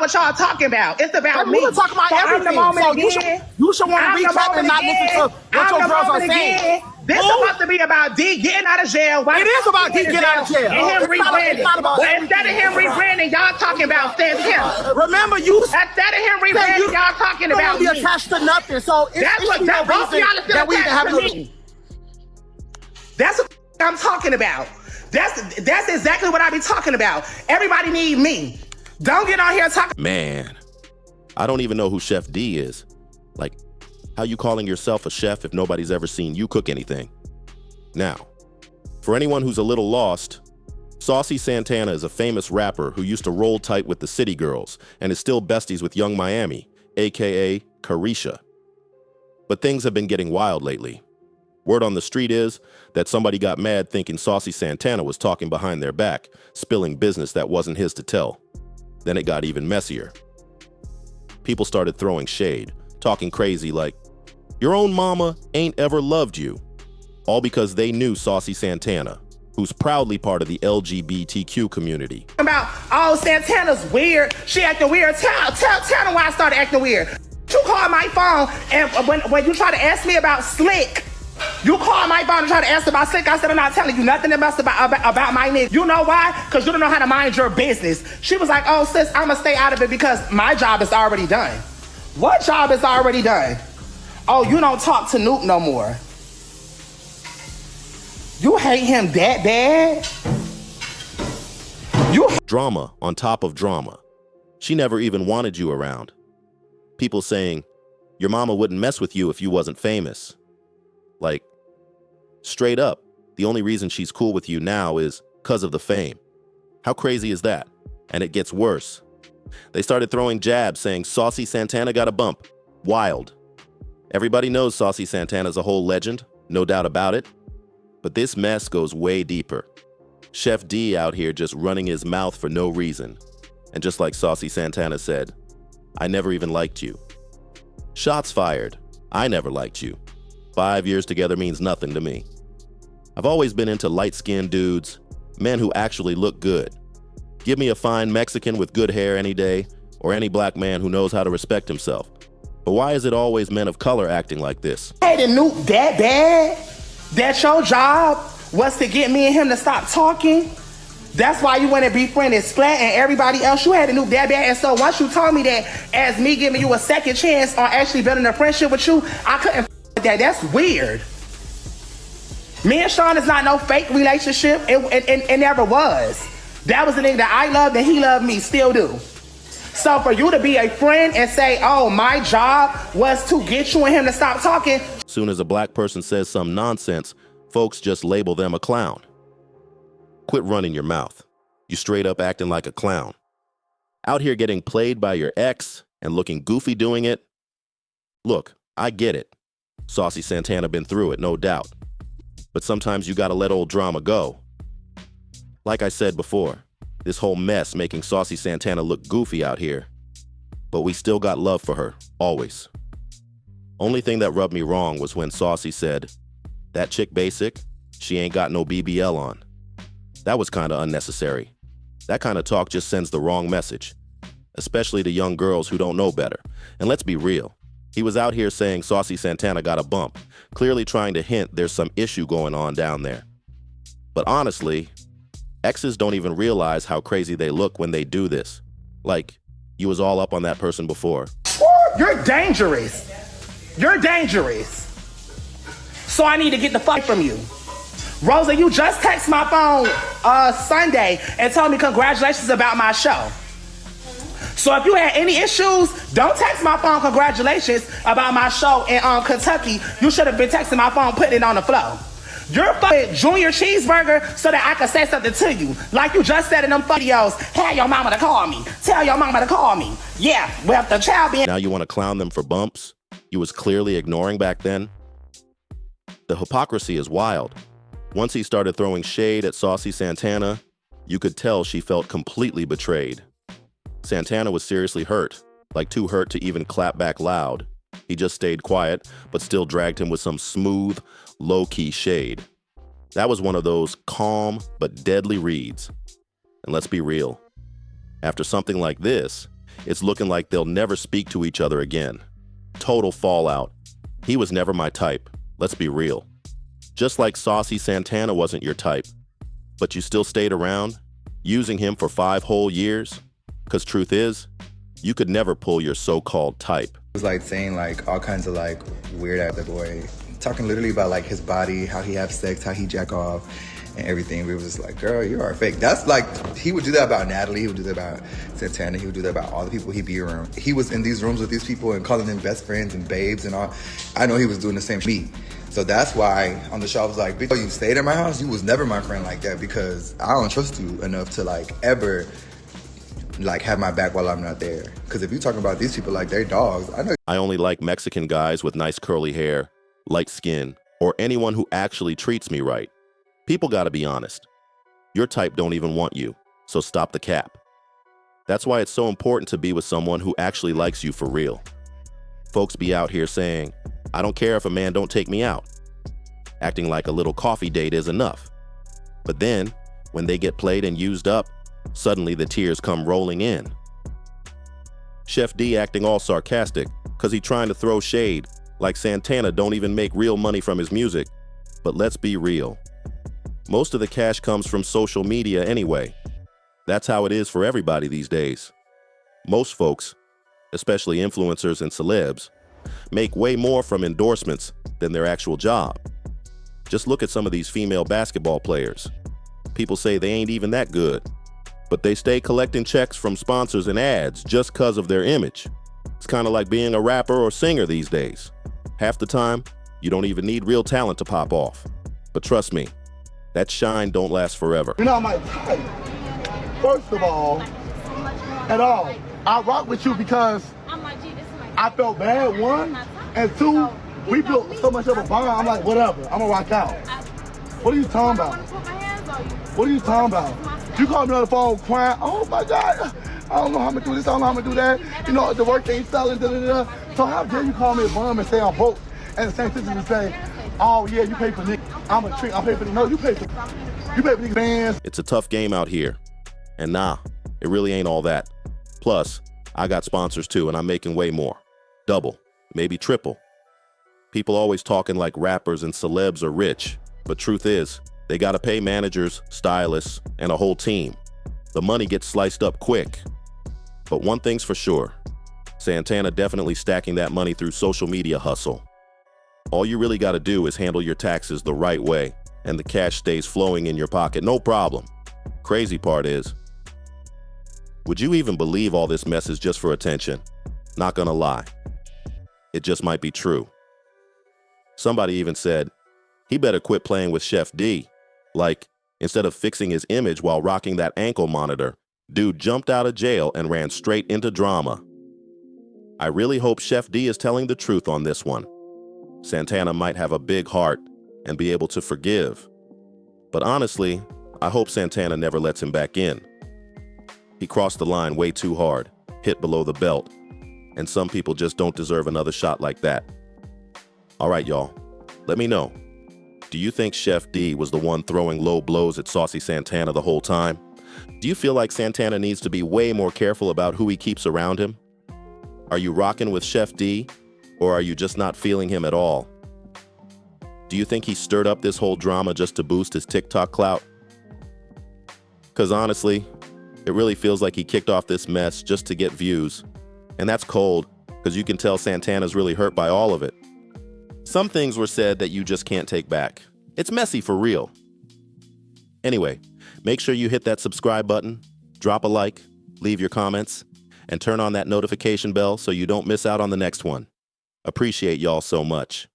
what y'all talking about. It's about me. We're talking about everything. You should want to recap and not listen to what your girls are saying. This is supposed to be about D getting out of jail. It is about D getting out of jail. And him rebranding. Instead of him rebranding, y'all talking about Santana. Remember, instead of him rebranding, y'all talking about me. You don't be attached to nothing. So that's what both of y'all are still attached to me. That's what I'm talking about. That's exactly what I be talking about. Everybody need me. Don't get on here talking. Man, I don't even know who Chef D is. Like, how you calling yourself a chef if nobody's ever seen you cook anything? Now, for anyone who's a little lost, Saucy Santana is a famous rapper who used to roll tight with the City Girls and is still besties with Young Miami, aka Carisha. But things have been getting wild lately. Word on the street is that somebody got mad thinking Saucy Santana was talking behind their back, spilling business that wasn't his to tell. Then it got even messier. People started throwing shade, talking crazy like, your own mama ain't ever loved you. All because they knew Saucy Santana, who's proudly part of the LGBTQ community. About, oh, Santana's weird. She acting weird. Tell her why I started acting weird. You called my phone, and when you try to ask me about Slick, you called my phone and tried to ask about Slick. I said, I'm not telling you nothing about my nigga. You know why? Because you don't know how to mind your business. She was like, oh, sis, I'm going to stay out of it because my job is already done. What job is already done? Oh, you don't talk to Nuke no more. You hate him that bad? Drama on top of drama. She never even wanted you around. People saying, your mama wouldn't mess with you if you wasn't famous. Like, straight up, the only reason she's cool with you now is because of the fame. How crazy is that? And it gets worse. They started throwing jabs saying Saucy Santana got a bump. Wild. Everybody knows Saucy Santana's a whole legend, no doubt about it. But this mess goes way deeper. Chef D out here just running his mouth for no reason. And just like Saucy Santana said, I never even liked you. Shots fired. I never liked you. 5 years together means nothing to me. I've always been into light-skinned dudes, men who actually look good. Give me a fine Mexican with good hair any day, or any black man who knows how to respect himself. But why is it always men of color acting like this? Hey, the Nuke that bad? That your job was to get me and him to stop talking? That's why you went and befriended Splat and everybody else. You had to Nuke that bad. And so once you told me that as me giving you a second chance on actually building a friendship with you, I couldn't with that. That's weird. Me and Sean is not no fake relationship. It never was. That was the nigga that I loved and he loved me, still do. So for you to be a friend and say, oh, my job was to get you and him to stop talking. Soon as a black person says some nonsense, folks just label them a clown. Quit running your mouth. You straight up acting like a clown. Out here getting played by your ex and looking goofy doing it. Look, I get it. Saucy Santana been through it, no doubt. But sometimes you gotta let old drama go. Like I said before, this whole mess making Saucy Santana look goofy out here. But we still got love for her, always. Only thing that rubbed me wrong was when Saucy said, that chick basic, she ain't got no BBL on. That was kinda unnecessary. That kind of talk just sends the wrong message, especially to young girls who don't know better. And let's be real, he was out here saying Saucy Santana got a bump, clearly trying to hint there's some issue going on down there. But honestly, exes don't even realize how crazy they look when they do this. Like, you was all up on that person before. You're dangerous. You're dangerous. So I need to get the fuck from you. Rosa, you just text my phone Sunday and told me congratulations about my show. So if you had any issues, don't text my phone congratulations about my show in Kentucky. You should have been texting my phone, putting it on the floor. You're fucking Junior Cheeseburger so that I can say something to you. Like you just said in them videos, tell your mama to call me. Tell your mama to call me. Yeah, well, the child being... Now you want to clown them for bumps you was clearly ignoring back then? The hypocrisy is wild. Once he started throwing shade at Saucy Santana, you could tell she felt completely betrayed. Santana was seriously hurt, like too hurt to even clap back loud. He just stayed quiet, but still dragged him with some smooth, low-key shade. That was one of those calm but deadly reads. And let's be real. After something like this, It's looking like they'll never speak to each other again. Total fallout. He was never my type, let's be real. Just like Saucy Santana wasn't your type, but you still stayed around, using him for 5 whole years? Because truth is, you could never pull your so-called type. It was like saying like all kinds of like weird at the boy, talking literally about like his body, how he have sex, how he jack off, and everything. We was just like, girl, you are fake. That's like, he would do that about Natalie, he would do that about Santana, he would do that about all the people he'd be around. He was in these rooms with these people and calling them best friends and babes and all. I know he was doing the same to me. So that's why on the show I was like, bitch, you stayed at my house, you was never my friend like that, because I don't trust you enough to like ever like have my back while I'm not there. Because if you talking about these people like they're dogs, I know. I only like Mexican guys with nice curly hair, light skin, or anyone who actually treats me right. People gotta be honest. Your type don't even want you, so stop the cap. That's why it's so important to be with someone who actually likes you for real. Folks be out here saying, I don't care if a man don't take me out. Acting like a little coffee date is enough. But then, when they get played and used up, suddenly the tears come rolling in. Chef D acting all sarcastic because he trying to throw shade, like Santana don't even make real money from his music. But let's be real. Most of the cash comes from social media anyway. That's how it is for everybody these days. Most folks, especially influencers and celebs, make way more from endorsements than their actual job. Just look at some of these female basketball players. People say they ain't even that good, but they stay collecting checks from sponsors and ads just because of their image. It's kind of like being a rapper or singer these days. Half the time, you don't even need real talent to pop off. But trust me, that shine don't last forever. You're not my type, first of all, at all. I rock with you because I felt bad, one, and two, we built so much of a bond, I'm like, whatever, I'm gonna rock out. What are you talking about? What are you talking about? You called me on the phone crying, oh my God, I don't know how I'm gonna do this, I don't know how I'm gonna do that. You know, the work ain't selling, da-da-da. So how dare you call me a bum and say I'm broke, and the same thing to say, oh yeah, you pay for niggas. I'm a trick. I pay for the no. You pay for these bands. It's a tough game out here, and nah, it really ain't all that. Plus, I got sponsors too, and I'm making way more, double, maybe triple. People always talking like rappers and celebs are rich, but truth is, they gotta pay managers, stylists, and a whole team. The money gets sliced up quick. But one thing's for sure, Santana definitely stacking that money through social media hustle. All you really gotta do is handle your taxes the right way, and the cash stays flowing in your pocket, no problem. Crazy part is, would you even believe all this mess is just for attention? Not gonna lie. It just might be true. Somebody even said, he better quit playing with Chef D. Like, instead of fixing his image while rocking that ankle monitor, dude jumped out of jail and ran straight into drama. I really hope Chef D is telling the truth on this one. Santana might have a big heart and be able to forgive. But honestly, I hope Santana never lets him back in. He crossed the line way too hard, hit below the belt, and some people just don't deserve another shot like that. All right, y'all, let me know. Do you think Chef D was the one throwing low blows at Saucy Santana the whole time? Do you feel like Santana needs to be way more careful about who he keeps around him? Are you rocking with Chef D? Or are you just not feeling him at all? Do you think he stirred up this whole drama just to boost his TikTok clout? Because honestly, it really feels like he kicked off this mess just to get views. And that's cold, because you can tell Santana's really hurt by all of it. Some things were said that you just can't take back. It's messy for real. Anyway, make sure you hit that subscribe button, drop a like, leave your comments, and turn on that notification bell so you don't miss out on the next one. Appreciate y'all so much.